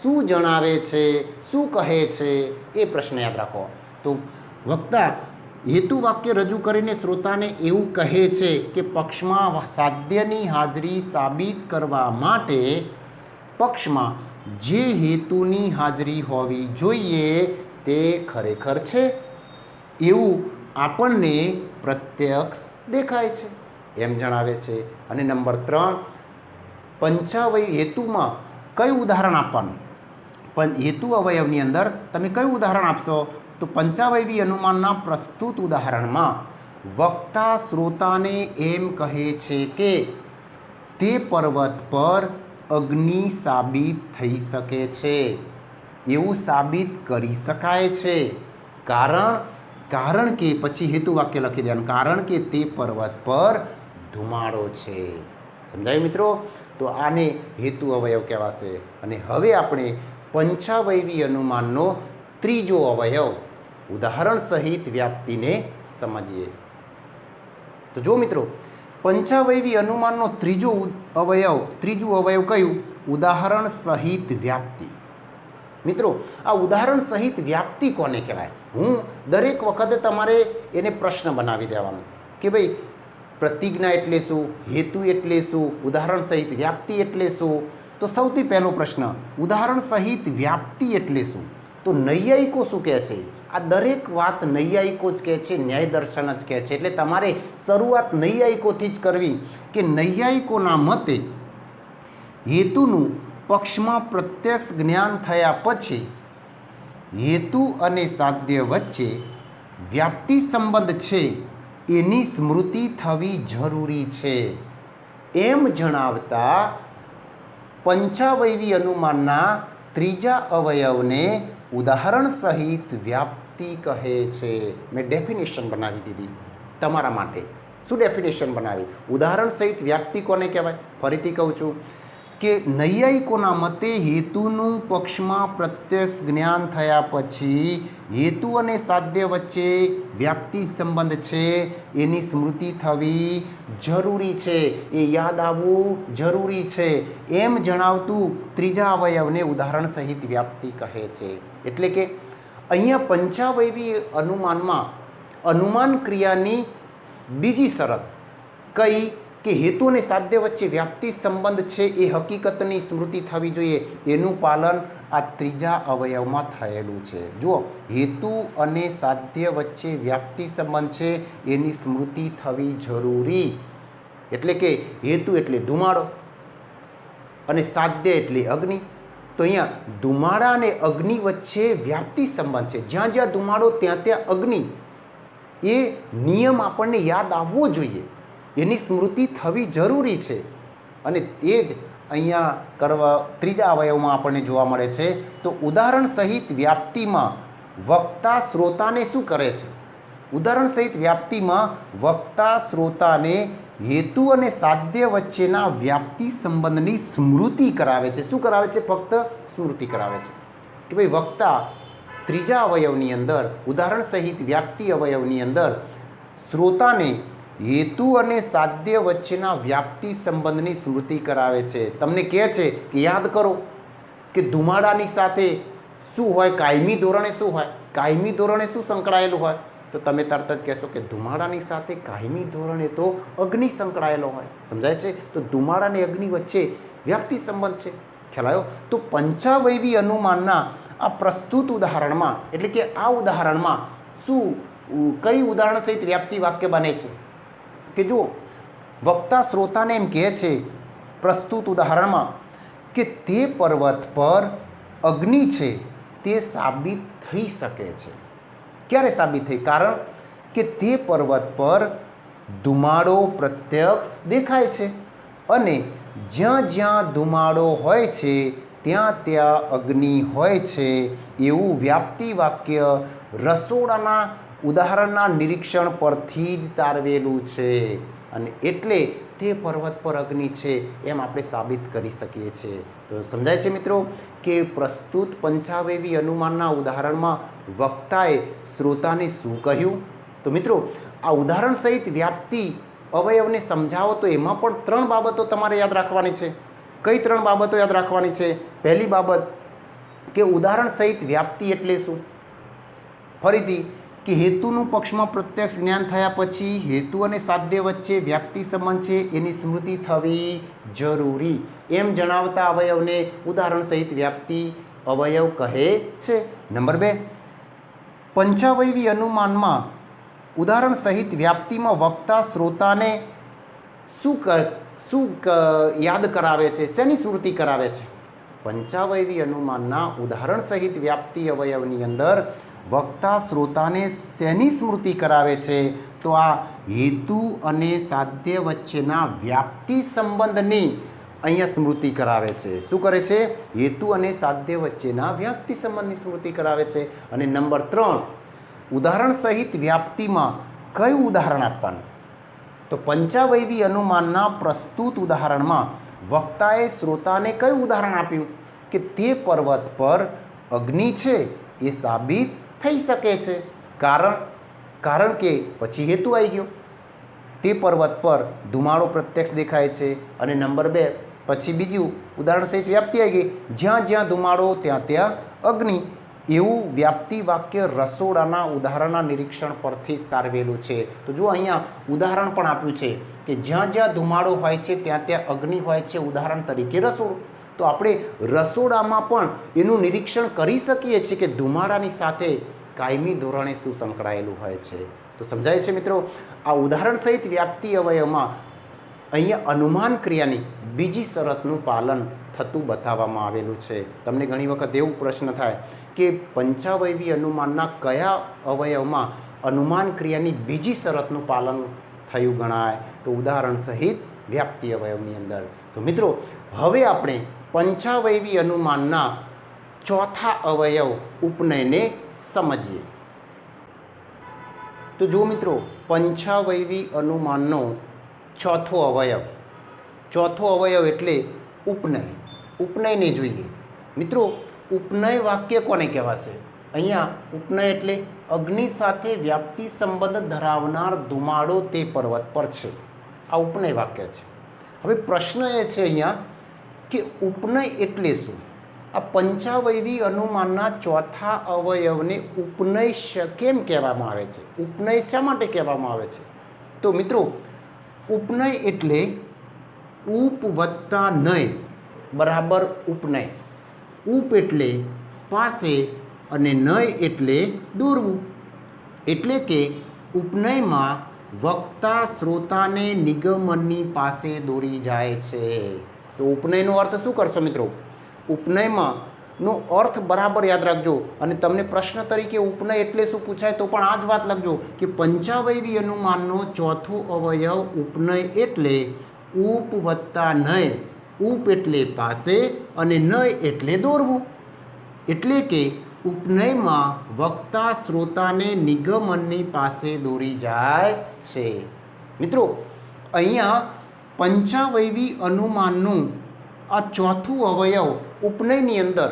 શું જણાવે છે, શું કહે છે, એ પ્રશ્ન યાદ રાખો. તો વક્તા હેતુ વાક્ય રજૂ કરીને શ્રોતાને એવું કહે છે કે પક્ષમાં સાધ્યની હાજરી સાબિત કરવા માટે પક્ષમાં જે હેતુની હાજરી હોવી જોઈએ તે ખરેખર છે એવું આપણને પ્રત્યક્ષ દેખાય છે, એમ જણાવે છે. અને નંબર 3, પંચાવય હેતુમાં કયું ઉદાહરણ આપવાનું? પણ હેતુ અવયવની અંદર તમે કયું ઉદાહરણ આપશો? તો પંચાવયવી અનુમાનના પ્રસ્તુત ઉદાહરણમાં વક્તા શ્રોતાને એમ કહે છે કે તે પર્વત પર અગ્નિ સાબિત થઈ શકે છે, એવું સાબિત કરી શકાય છે, કારણ કે પછી હેતુ વાક્ય લખી દેવાનું, કારણ કે તે પર્વત પર ધુમાડો છે. સમજાયું મિત્રો? તો આને હેતુ અવયવ કહેવાશે. અને હવે આપણે પંચાવયવી અનુમાનનો ત્રીજો અવયવ ઉદાહરણ સહિત વ્યાપ્તિને સમજીએ. તો જો મિત્રો, પંચાવયવી અનુમાનનો ત્રીજું અવયવ કયું? ઉદાહરણ સહિત વ્યાપ્તિ. મિત્રો, આ ઉદાહરણ સહિત વ્યાપ્તિ કોને કહેવાય? દરેક વખતે તમારે એને પ્રશ્ન બનાવી દેવાનો કે ભાઈ પ્રતિજ્ઞા એટલે શું, હેતુ એટલે શું, ઉદાહરણ સહિત વ્યાપ્તિ એટલે શું. તો સૌથી પહેલો પ્રશ્ન, ઉદાહરણ સહિત વ્યાપ્તિ એટલે શું? તો નૈયાયિકો શું કહે છે? આ દરેક વાત નૈયાયિકો જ કહે છે, ન્યાય દર્શન જ કહે છે. એટલે તમારે શરૂઆત નૈયાયિકોથી જ કરવી કે નૈયાયિકોના મતે હેતુનું પક્ષમાં પ્રત્યક્ષ જ્ઞાન થયા પછી હેતુ અને સાધ્ય વચ્ચે વ્યાપ્તિ સંબંધ છે એની સ્મૃતિ થવી જરૂરી છે, એમ જણાવતા પંચાવયવી અનુમાનના ત્રીજા અવયવને ઉદાહરણ સહિત વ્યાપ્તિ કહે છે. મેં ડેફિનેશન બનાવી દીધી તમારા માટે. શું ડેફિનેશન બનાવી? ઉદાહરણ સહિત વ્યાપ્તિ કોને કહેવાય? ફરીથી કહું છું કે નૈયાયિકોના મતે હેતુનું પક્ષમાં પ્રત્યક્ષ જ્ઞાન થયા પછી હેતુ અને સાધ્ય વચ્ચે વ્યાપ્તિ સંબંધ છે એની સ્મૃતિ થવી જરૂરી છે, એ યાદ આવવું જરૂરી છે, એમ જણાવતું ત્રીજા અવયવને ઉદાહરણ સહિત વ્યાપ્તિ કહે છે. એટલે કે અહીંયા પંચાવયવી અનુમાનમાં અનુમાન ક્રિયાની બીજી શરત કઈ? કે હેતુ અને સાધ્ય વચ્ચે વ્યાપ્તિ સંબંધ છે એ હકીકતની સ્મૃતિ થવી જોઈએ, એનું પાલન આ ત્રીજા અવયવમાં થયેલું છે. જુઓ, હેતુ અને સાધ્ય વચ્ચે વ્યાપ્તિ સંબંધ છે એની સ્મૃતિ થવી જરૂરી. એટલે કે હેતુ એટલે ધુમાડો અને સાધ્ય એટલે અગ્નિ. તો અહીંયા ધુમાડા અને અગ્નિ વચ્ચે વ્યાપ્તિ સંબંધ છે. જ્યાં જ્યાં ધુમાડો ત્યાં ત્યાં અગ્નિ, એ નિયમ આપણને યાદ આવવો જોઈએ, એની સ્મૃતિ થવી જરૂરી છે. અને એ જ અહીંયા ત્રીજા અવયવમાં આપણને જોવા મળે છે. તો ઉદાહરણ સહિત વ્યાપ્તિમાં વક્તા શ્રોતાને શું કરે છે? ઉદાહરણ સહિત વ્યાપ્તિમાં વક્તા શ્રોતાને હેતુ અને સાધ્ય વચ્ચેના વ્યાપ્તિ સંબંધની સ્મૃતિ કરાવે છે. શું કરાવે છે? ફક્ત સ્મૃતિ કરાવે છે કે ભાઈ વક્તા ત્રીજા અવયવની અંદર, ઉદાહરણ સહિત વ્યાપ્તિ અવયવની અંદર શ્રોતાને હેતુ અને સાધ્ય વચ્ચેના વ્યાપ્તિ સંબંધની સ્મૃતિ કરાવે છે. તમને કહે છે કે યાદ કરો કે ધુમાડાની સાથે શું હોય? કાયમી ધોરણે શું હોય? કાયમી ધોરણે શું સંકળાયેલું હોય? તો તમે તરત જ કહેશો કે ધુમાડાની સાથે કાયમી ધોરણે તો અગ્નિ સંકળાયેલો હોય. સમજાય છે? તો ધુમાડા અને અગ્નિ વચ્ચે વ્યાપ્તિ સંબંધ છે. ખ્યાલ આવ્યો? તો પંચાવયવી અનુમાનના આ પ્રસ્તુત ઉદાહરણમાં, એટલે કે આ ઉદાહરણમાં કઈ ઉદાહરણ સહિત વ્યાપ્તિ વાક્ય બને છે? કે જુઓ, વક્તા શ્રોતાને એમ કહે છે પ્રસ્તુત ઉદાહરણમાં કે તે પર્વત પર અગ્નિ છે તે સાબિત થઈ શકે છે. ક્યારે સાબિત થઈ? કારણ કે તે પર્વત પર ધુમાડો પ્રત્યક્ષ દેખાય છે અને જ્યાં જ્યાં ધુમાડો હોય છે ત્યાં ત્યાં અગ્નિ હોય છે એવું વ્યાપ્તિ વાક્ય રસોડાના ઉદાહરણના નિરીક્ષણ પરથી જ તારવેલું છે અને એટલે તે પર્વત પર અગ્નિ છે એમ આપણે સાબિત કરી શકીએ છીએ. તો સમજાય છે મિત્રો કે પ્રસ્તુત પંચાવયવી અનુમાનના ઉદાહરણમાં વક્તાએ શ્રોતાને શું કહ્યું? તો મિત્રો આ ઉદાહરણ સહિત વ્યાપ્તિ અવયવને સમજાવો તો એમાં પણ 3 બાબતો તમારે યાદ રાખવાની છે. કઈ 3 બાબતો યાદ રાખવાની છે? પહેલી બાબત કે ઉદાહરણ સહિત વ્યાપ્તિ એટલે શું? ફરીથી કે હેતુનું પક્ષમાં પ્રત્યક્ષ જ્ઞાન થયા પછી હેતુ અને સાધ્ય વચ્ચે વ્યાપ્તિ સંબંધ છે એની સ્મૃતિ થવી જરૂરી એમ જણાવતા અવયવને ઉદાહરણ સહિત વ્યાપ્તિ અવયવ કહે છે. નંબર 2, પંચાવયવી અનુમાનમાં ઉદાહરણ સહિત વ્યાપ્તિમાં વક્તા શ્રોતાને શું યાદ કરાવે છે? શેની સ્મૃતિ કરાવે છે? પંચાવયવી અનુમાનના ઉદાહરણ સહિત વ્યાપ્તિ અવયવની અંદર વક્તા શ્રોતાને શેની સ્મૃતિ કરાવે છે? તો આ હેતુ અને સાધ્ય વચ્ચેના વ્યાપ્તિ સંબંધની અહીંયા સ્મૃતિ કરાવે છે. શું કરે છે? હેતુ અને સાધ્ય વચ્ચેના વ્યાપ્તિ સંબંધની સ્મૃતિ કરાવે છે. અને નંબર 3, ઉદાહરણ સહિત વ્યાપ્તિમાં કયું ઉદાહરણ આપવાનું? તો પંચાવયવી અનુમાનના પ્રસ્તુત ઉદાહરણમાં વક્તાએ શ્રોતાને કયું ઉદાહરણ આપ્યું? કે તે પર્વત પર અગ્નિ છે એ સાબિત થઈ શકે છે. કારણ કે પછી હેતુ આવી ગયો. તે પર્વત પર ધુમાડો પ્રત્યક્ષ દેખાય છે. અને નંબર 2 પછી બીજું ઉદાહરણ સહિત વ્યાપ્તિ આવી ગઈ. જ્યાં જ્યાં ધુમાડો ત્યાં ત્યાં અગ્નિ એવું વ્યાપ્તિ વાક્ય રસોડાના ઉદાહરણના નિરીક્ષણ પરથી જ તારવેલું છે. તો જો અહીંયા ઉદાહરણ પણ આપ્યું છે કે જ્યાં જ્યાં ધુમાડો હોય છે ત્યાં ત્યાં અગ્નિ હોય છે, ઉદાહરણ તરીકે રસોડું. તો આપણે રસોડામાં પણ એનું નિરીક્ષણ કરી શકીએ છીએ કે ધુમાડાની સાથે કાયમી ધોરણે શું સંકળાયેલું હોય છે. તો સમજાય છે મિત્રો? આ ઉદાહરણ સહિત વ્યાપ્તિ અવયવમાં અહીંયા અનુમાન ક્રિયાની બીજી શરતનું પાલન થતું બતાવવામાં આવેલું છે. તમને ઘણી વખત એવું પ્રશ્ન થાય કે પંચાવયવી અનુમાનના કયા અવયવમાં અનુમાન ક્રિયાની બીજી શરતનું પાલન થયું ગણાય? તો ઉદાહરણ સહિત વ્યાપ્તિ અવયવની અંદર. તો મિત્રો હવે આપણે પંચાવયવી અનુમાનના ચોથા અવયવ ઉપનયને સમજીએ. તો જો મિત્રો પંચાવયવી અનુમાનનો ચોથો અવયવ એટલે ઉપનય. ઉપનયને જોઈએ. મિત્રો ઉપનય વાક્ય કોને કહેવાશે? અહીંયા ઉપનય એટલે અગ્નિ સાથે વ્યાપ્તિ સંબંધ ધરાવનાર ધુમાડો તે પર્વત પર છે. આ ઉપનય વાક્ય છે. હવે પ્રશ્ન એ છે અહીંયા કે ઉપનય એટલે શું? આ પંચાવયવી અનુમાનના ચોથા અવયવને ઉપનય કેમ કહેવામાં આવે છે? ઉપનય શા માટે કહેવામાં આવે છે? તો મિત્રો ઉપનય એટલે ઉપ વત્તા નય બરાબર ઉપનય. ઉપ એટલે પાસે અને નય એટલે દોરવું. એટલે કે ઉપનયમાં વક્તા શ્રોતાને નિગમનની પાસે દોરી જાય છે. તો ઉપનયનો અર્થ શું કરશો મિત્રો? ઉપનયમાં નો અર્થ બરાબર યાદ રાખજો. અને તમને પ્રશ્ન તરીકે ઉપનય એટલે શું પૂછાય તો પણ આ જ વાત લખજો કે પંચાવયવી અનુમાનનો ચોથો અવયવ ઉપનય એટલે ઉપ વત્તા નય. ઉપ એટલે પાસે અને નય એટલે દોરવું. એટલે કે ઉપનયમાં વક્તા શ્રોતાને નિગમનની પાસે દોરી જાય છે. મિત્રો અહીંયા પંચાવયવી અનુમાનનું આ ચોથું અવયવ ઉપનયની અંદર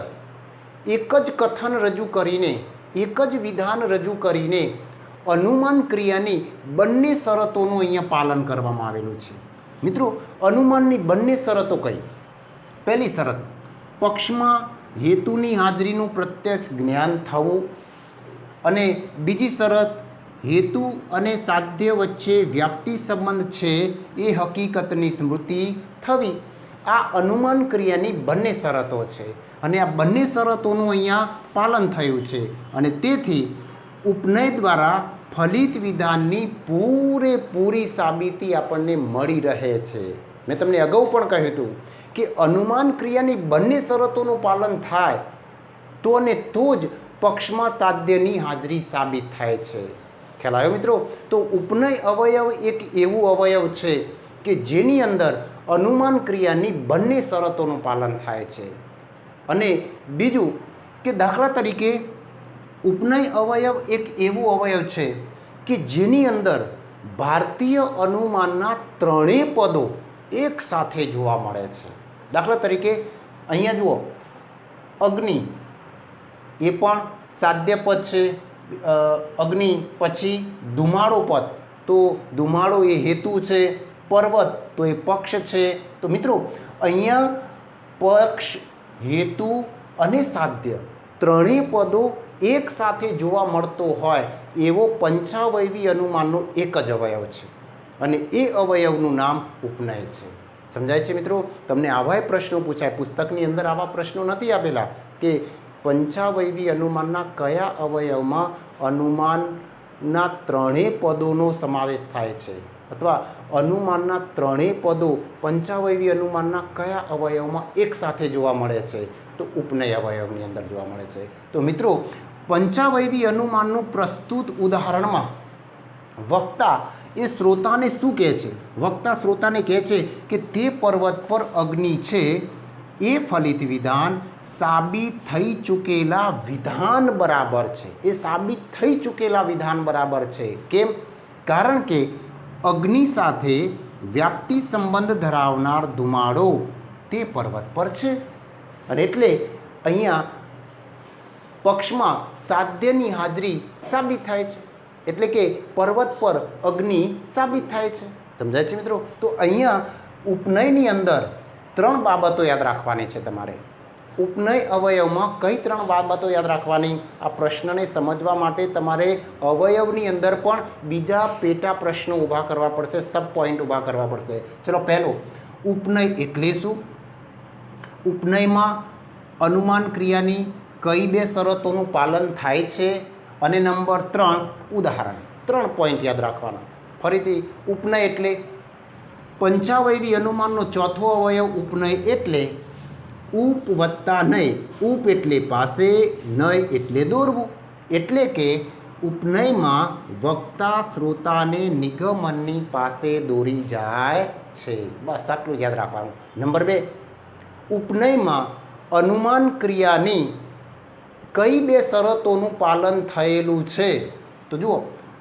એક જ કથન રજૂ કરીને, એક જ વિધાન રજૂ કરીને અનુમાન ક્રિયાની બંને શરતોનું અહીંયા પાલન કરવામાં આવેલું છે. મિત્રો અનુમાનની બંને શરતો કઈ? પહેલી શરત પક્ષમાં હેતુની હાજરીનું પ્રત્યક્ષ જ્ઞાન થવું અને બીજી શરત હેતુ અને સાધ્ય વચ્ચે વ્યાપ્તિ સંબંધ છે એ હકીકતની સ્મૃતિ થવી. આ અનુમાન ક્રિયાની બંને શરતો છે અને આ બંને શરતોનું અહીંયા પાલન થયું છે અને તેથી ઉપનય દ્વારા ફલિત વિધાનની પૂરેપૂરી સાબિતી આપણને મળી રહે છે. મેં તમને અગાઉ પણ કહ્યું હતું કે અનુમાન ક્રિયાની બંને શરતોનું પાલન થાય તો ને તો જ પક્ષમાં સાધ્યની હાજરી સાબિત થાય છે. ખ્યાલ આવ્યો મિત્રો? તો ઉપનય અવયવ એક એવું અવયવ છે કે જેની અંદર અનુમાન ક્રિયાની બંને શરતોનું પાલન થાય છે. અને બીજું કે દાખલા તરીકે ઉપનય અવયવ એક એવું અવયવ છે કે જેની અંદર ભારતીય અનુમાનના ત્રણેય પદો એક સાથે જોવા મળે છે. દાખલા તરીકે અહીંયા જુઓ, અગ્નિ એ પણ સાધ્ય પદ છે. અગ્નિ પછી ધુમાડો પદ, તો ધુમાડો એ હેતુ છે. પર્વત તો એ પક્ષ છે. તો મિત્રો અહીંયા પક્ષ, હેતુ અને સાધ્ય ત્રણેય પદો એક સાથે જોવા મળતો હોય એવો પંચાવયવી અનુમાનનો એક જ અવયવ છે અને એ અવયવનું નામ ઉપનય છે. સમજાય છે મિત્રો? તમને આવાય પ્રશ્નો પૂછાય, પુસ્તકની અંદર આવા પ્રશ્નો નથી આપેલા કે પંચાવયવી અનુમાનના કયા અવયવમાં અનુમાનના ત્રણેય પદોનો સમાવેશ થાય છે અથવા અનુમાનના ત્રણેય પદો પંચાવયવી અનુમાનના કયા અવયવમાં એક સાથે જોવા મળે છે, તો ઉપનય અવયવની અંદર જોવા મળે છે. તો મિત્રો પંચાવયવી અનુમાનનું પ્રસ્તુત ઉદાહરણમાં વક્તા એ શ્રોતાને શું કહે છે? વક્તા શ્રોતાને કહે છે કે તે પર્વત પર અગ્નિ છે એ ફલિત વિધાન સાબિત થઈ ચૂકેલા વિધાન બરાબર છે. એ સાબિત થઈ ચૂકેલા વિધાન બરાબર છે. કેમ? કારણ કે અગ્નિ સાથે વ્યાપ્તિ સંબંધ ધરાવનાર ધુમાડો તે પર્વત પર છે અને એટલે અહીંયા પક્ષમાં સાધ્યની હાજરી સાબિત થાય છે. એટલે કે પર્વત પર અગ્નિ સાબિત થાય છે. સમજાય છે મિત્રો? તો અહીંયા ઉપનયની અંદર ત્રણ બાબતો યાદ રાખવાની છે તમારે. ઉપનય અવયવમાં કઈ ત્રણ બાબતો યાદ રાખવાની? આ પ્રશ્નને સમજવા માટે તમારે અવયવની અંદર પણ બીજા પેટા પ્રશ્નો ઊભા કરવા પડશે, સબ પોઈન્ટ ઊભા કરવા પડશે. ચલો, પહેલો, ઉપનય એટલે શું? ઉપનયમાં અનુમાન ક્રિયાની કઈ બે શરતોનું પાલન થાય છે? અને નંબર 3, ઉદાહરણ. 3 પોઈન્ટ યાદ રાખવાના. ફરીથી, ઉપનય એટલે પંચાવયવી અનુમાનનો ચોથો અવયવ ઉપનય એટલે ઉપ વત્તા નય. ઉપ એટલે પાસે, નય એટલે દોરવું. એટલે કે ઉપનયમાં વક્તા શ્રોતાને નિગમનની પાસે દોરી જાય છે. બસ આટલું યાદ રાખવાનું. નંબર 2, ઉપનયમાં અનુમાન ક્રિયાની કઈ બે શરતોનું પાલન થયેલું છે? તો જુઓ,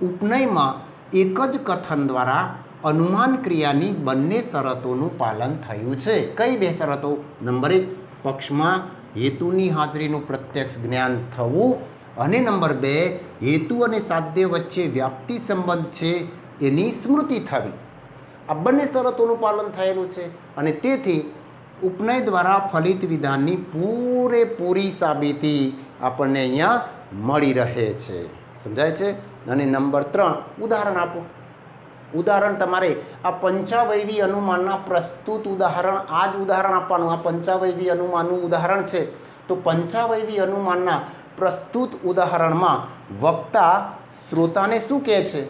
ઉપનયમાં એક જ કથન દ્વારા અનુમાન ક્રિયાની બંને શરતોનું પાલન થયું છે. કઈ બે શરતો? નંબર 1, પક્ષમાં હેતુની હાજરીનું પ્રત્યક્ષ જ્ઞાન થવું અને નંબર 2, હેતુ અને સાધ્ય વચ્ચે વ્યાપ્તિ સંબંધ છે એની સ્મૃતિ થવી. આ બંને શરતોનું પાલન થયેલું છે અને તેથી ઉપનય દ્વારા ફલિત વિધાનની પૂરેપૂરી સાબિતી આપણને અહીંયા મળી રહે છે. સમજાય છે? અને નંબર 3, ઉદાહરણ આપો. ઉદાહરણ તમારે આ પંચાવયવી અનુમાનના પ્રસ્તુત ઉદાહરણ, આ જ ઉદાહરણ આપવાનું. આ પંચાવયવી અનુમાનનું ઉદાહરણ છે. તો પંચાવયવી અનુમાનના પ્રસ્તુત ઉદાહરણમાં વક્તા શ્રોતાને શું કહે છે?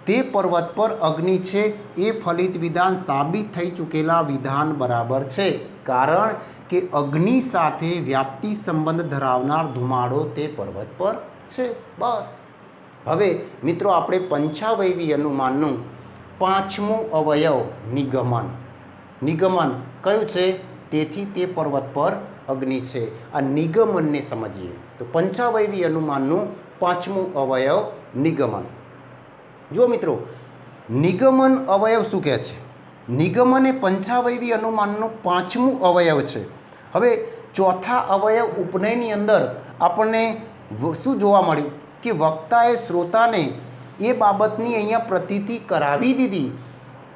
તે પર્વત પર અગ્નિ છે એ ફલિત વિધાન સાબિત થઈ ચૂકેલા વિધાન બરાબર છે. કારણ કે અગ્નિ સાથે વ્યાપ્તિ સંબંધ ધરાવનાર ધુમાડો તે પર્વત પર છે. બસ. હવે મિત્રો આપણે પંચાવયવી અનુમાનનું 5મું અવયવ નિગમન. નિગમન કયું છે? તેથી તે પર્વત પર અગ્નિ છે. આ નિગમનને સમજીએ. તો પંચાવયવી અનુમાનનું 5મું અવયવ નિગમન. જો મિત્રો, નિગમન અવયવ શું કહે છે? નિગમન એ પંચાવયવી અનુમાનનું 5મું અવયવ છે. હવે ચોથા અવયવ ઉપનયની અંદર આપણને શું જોવા મળ્યું કે વક્તાએ શ્રોતાને એ બાબતની અહીંયા પ્રતીતિ કરાવી દીધી.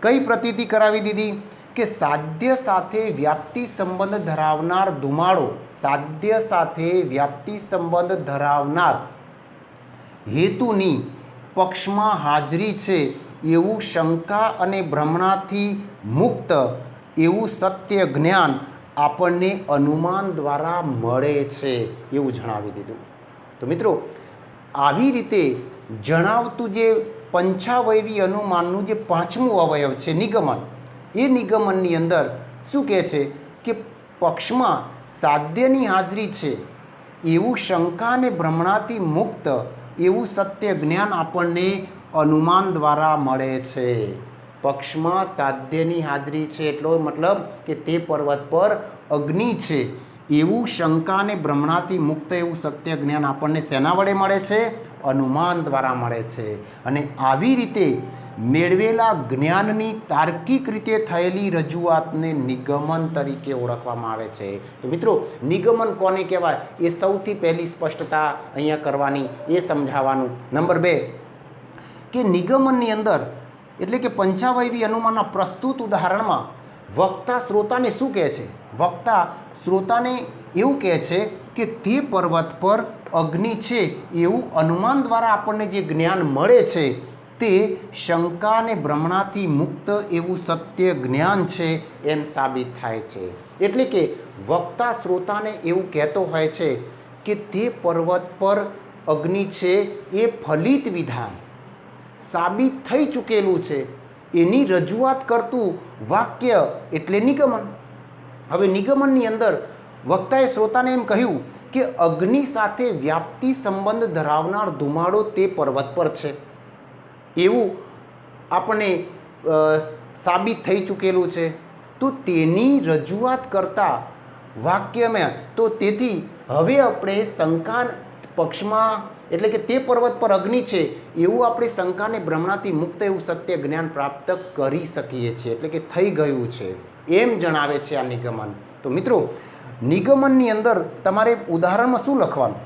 કઈ પ્રતીતિ કરાવી દીધી? કે સાધ્ય સાથે વ્યાપ્તિ સંબંધ ધરાવનાર ધુમાડો, સાધ્ય સાથે વ્યાપ્તિ સંબંધ ધરાવનાર હેતુની પક્ષમાં હાજરી છે એવું શંકા અને ભ્રમણાથી મુક્ત એવું સત્ય જ્ઞાન આપણને અનુમાન દ્વારા મળે છે એવું જણાવી દીધું. તો મિત્રો, આવી રીતે જણાવતું જે પંચાવયવી અનુમાનનું જે પાંચમું અવયવ છે નિગમન, એ નિગમનની અંદર શું કહે છે કે પક્ષમાં સાધ્યની હાજરી છે એવું શંકા અને ભ્રમણાથી મુક્ત એવું સત્ય જ્ઞાન આપણને અનુમાન દ્વારા મળે છે. પક્ષમાં સાધ્યની હાજરી છે એટલો મતલબ કે તે પર્વત પર અગ્નિ છે એવું શંકા અને ભ્રમણાથી મુક્ત એવું સત્ય જ્ઞાન આપણને શેના વડે મળે છે? અનુમાન દ્વારા મળે છે. અને આવી રીતે મેળવેલા જ્ઞાનની તાર્કિક રીતે થયેલી રજૂઆતને નિગમન તરીકે ઓળખવામાં આવે છે. તો મિત્રો, નિગમન કોને કહેવાય એ સૌથી પહેલી સ્પષ્ટતા અહીંયા કરવાની, એ સમજાવવાનું. નંબર 2 કે નિગમનની અંદર એટલે કે પંચાવયવી અનુમાનના પ્રસ્તુત ઉદાહરણમાં વક્તા શ્રોતાને શું કહે છે? વક્તા શ્રોતાને એવું કહે છે કે તે પર્વત પર અગ્નિ છે એવું અનુમાન દ્વારા આપણને જે જ્ઞાન મળે છે તે શંકા અને ભ્રમણાથી મુક્ત એવું સત્ય જ્ઞાન છે એમ સાબિત થાય છે. એટલે કે વક્તા શ્રોતાને એવું કહેતો હોય છે કે તે પર્વત પર અગ્નિ છે એ ફલિત વિધાન સાબિત થઈ ચૂકેલું છે, એની રજૂઆત કરતું વાક્ય એટલે નિગમન. હવે નિગમનની અંદર વક્તાએ શ્રોતાને એમ કહ્યું કે અગ્નિ સાથે વ્યાપ્તિ સંબંધ ધરાવનાર ધુમાડો તે પર્વત પર છે એવું આપણને સાબિત થઈ ચૂકેલું છે. તો તેની રજૂઆત કરતા વાક્યમાં તો તેથી હવે આપણે શંકા પક્ષમાં એટલે કે તે પર્વત પર અગ્નિ છે એવું આપણે શંકાને ભ્રમણાથી મુક્ત એવું સત્ય જ્ઞાન પ્રાપ્ત કરી શકીએ છીએ, એટલે કે થઈ ગયું છે એમ જણાવે છે આ નિગમન. તો મિત્રો, નિગમનની અંદર તમારે ઉદાહરણમાં શું લખવાનું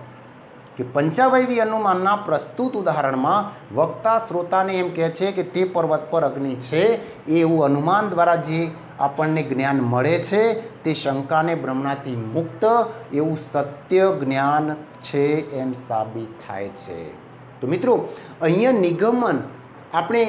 કે પંચાવયવી અનુમાનના પ્રસ્તુત ઉદાહરણમાં વક્તા શ્રોતાને એમ કહે છે કે તે પર્વત પર અગ્નિ છે એવું અનુમાન દ્વારા જે આપણને જ્ઞાન મળે છે તે શંકાને ભ્રમણાથી મુક્ત એવું સત્ય જ્ઞાન છે એમ સાબિત થાય છે. તો મિત્રો, અહીંયા નિગમન આપણે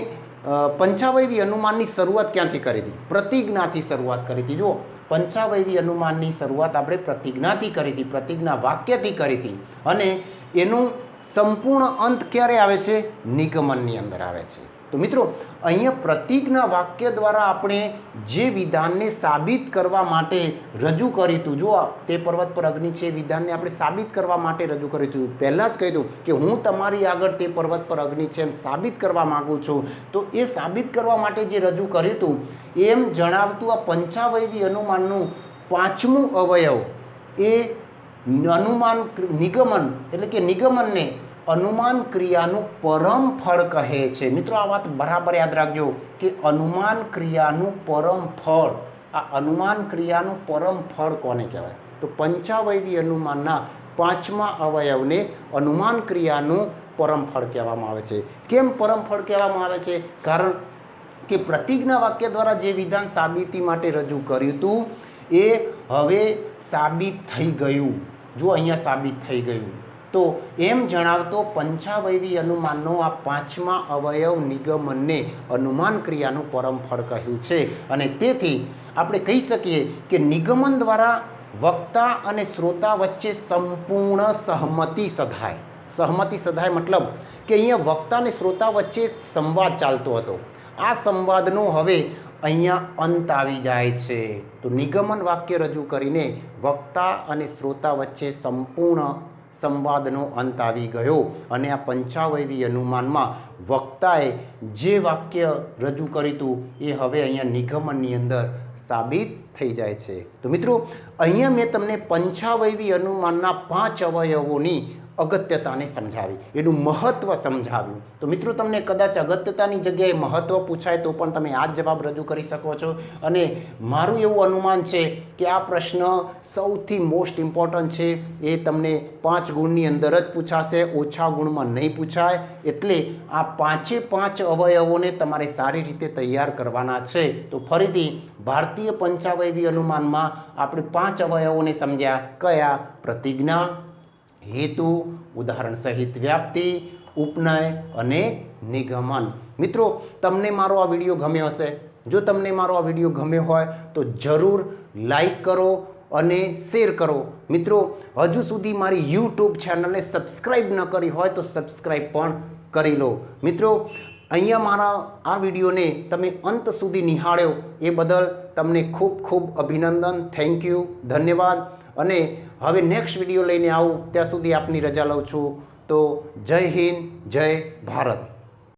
પંચાવયવી અનુમાનની શરૂઆત ક્યાંથી કરી હતી? પ્રતિજ્ઞાથી શરૂઆત કરી હતી. જુઓ, પંચાવયવી અનુમાનની શરૂઆત આપણે પ્રતિજ્ઞાથી કરી હતી, પ્રતિજ્ઞા વાક્યથી કરી હતી. અને એનું સંપૂર્ણ અંત ક્યારે આવે છે? નિગમનની અંદર આવે છે. તો મિત્રો, અહીંયા પ્રતિજ્ઞા વાક્ય દ્વારા આપણે જે વિધાનને સાબિત કરવા માટે રજૂ કર્યું હતું, જો તે પર્વત પર અગ્નિ છે વિધાનને આપણે સાબિત કરવા માટે રજૂ કર્યું હતું. પહેલાં જ કહ્યું કે હું તમારી આગળ તે પર્વત પર અગ્નિ છે એમ સાબિત કરવા માગું છું. તો એ સાબિત કરવા માટે જે રજૂ કર્યું હતું એમ જણાવતું આ પંચાવયવી અનુમાનનું પાંચમું અવયવ એ અનુમાન નિગમન એટલે કે નિગમનને અનુમાન ક્રિયાનું પરમ ફળ કહે છે. મિત્રો, આ વાત બરાબર યાદ રાખજો કે અનુમાન ક્રિયાનું પરમ ફળ, આ અનુમાન ક્રિયાનું પરમ ફળ કોને કહેવાય? તો પંચાવયવી અનુમાનના પાંચમા અવયવને અનુમાન ક્રિયાનું પરમ ફળ કહેવામાં આવે છે. કેમ પરમ ફળ કહેવામાં આવે છે? કારણ કે પ્રતિજ્ઞા વાક્ય દ્વારા જે વિધાન સાબિતી માટે રજૂ કર્યું હતું એ હવે સાબિત થઈ ગયું. જો અહીંયા સાબિત થઈ ગયું. તો એમ જણાવતો પંચાવયવી અનુમાનનો આ પાંચમા અવયવ નિગમનને અનુમાન ક્રિયાનું પરમ ફળ કહ્યું છે. અને તેથી આપણે કહી શકીએ કે નિગમન દ્વારા વક્તા અને શ્રોતા વચ્ચે સંપૂર્ણ સહમતિ સધાય. સહમતિ સધાય મતલબ કે અહીંયા વક્તા અને શ્રોતા વચ્ચે સંવાદ ચાલતો હતો. આ સંવાદનો હવે અહીંયા અંત આવી જાય છે. તો નિગમન વાક્ય રજૂ કરીને વક્તા અને શ્રોતા વચ્ચે સંપૂર્ણ સંવાદનો અંત આવી ગયો. અને આ પંચાવયવી અનુમાનમાં વક્તાએ જે વાક્ય રજૂ કર્યું હતું એ હવે અહીંયા નિગમનની અંદર સાબિત થઈ જાય છે. તો મિત્રો, અહીંયા મેં તમને પંચાવયવી અનુમાનના 5 અવયવોની અગત્યતાને સમજાવી, એનું મહત્ત્વ સમજાવ્યું. તો મિત્રો, તમને કદાચ અગત્યતાની જગ્યાએ મહત્ત્વ પૂછાય તો પણ તમે આ જ જવાબ રજૂ કરી શકો છો. અને મારું એવું અનુમાન છે કે આ પ્રશ્ન સૌથી મોસ્ટ ઇમ્પોર્ટન્ટ છે. એ તમને 5 ગુણની અંદર જ પૂછાશે, ઓછા ગુણમાં નહીં પૂછાય. એટલે આ 5 અવયવોને તમારે સારી રીતે તૈયાર કરવાના છે. તો ફરીથી ભારતીય પંચાવયવી અનુમાનમાં આપણે 5 અવયવોને સમજ્યા. કયા? પ્રતિજ્ઞા, હેતુ, ઉદાહરણ સહિત વ્યાપ્તિ, ઉપનય અને નિગમન. મિત્રો, તમને મારો આ વિડીયો ગમ્યો હશે. જો તમને મારો આ વિડીયો ગમ્યો હોય તો જરૂર લાઈક કરો અને શેર કરો. મિત્રો, હજુ સુધી મારી યુટ્યુબ ચેનલને સબસ્ક્રાઈબ ન કરી હોય તો સબસ્ક્રાઈબ પણ કરી લો. મિત્રો, અહીંયા મારા આ વિડીયોને તમે અંત સુધી નિહાળ્યો એ બદલ તમને ખૂબ ખૂબ અભિનંદન. થેન્ક યુ, ધન્યવાદ. અને હવે નેક્સ્ટ વિડીયો લઈને આવું ત્યાં સુધી આપની રજા લઉં છું. તો જય હિન્દ, જય ભારત.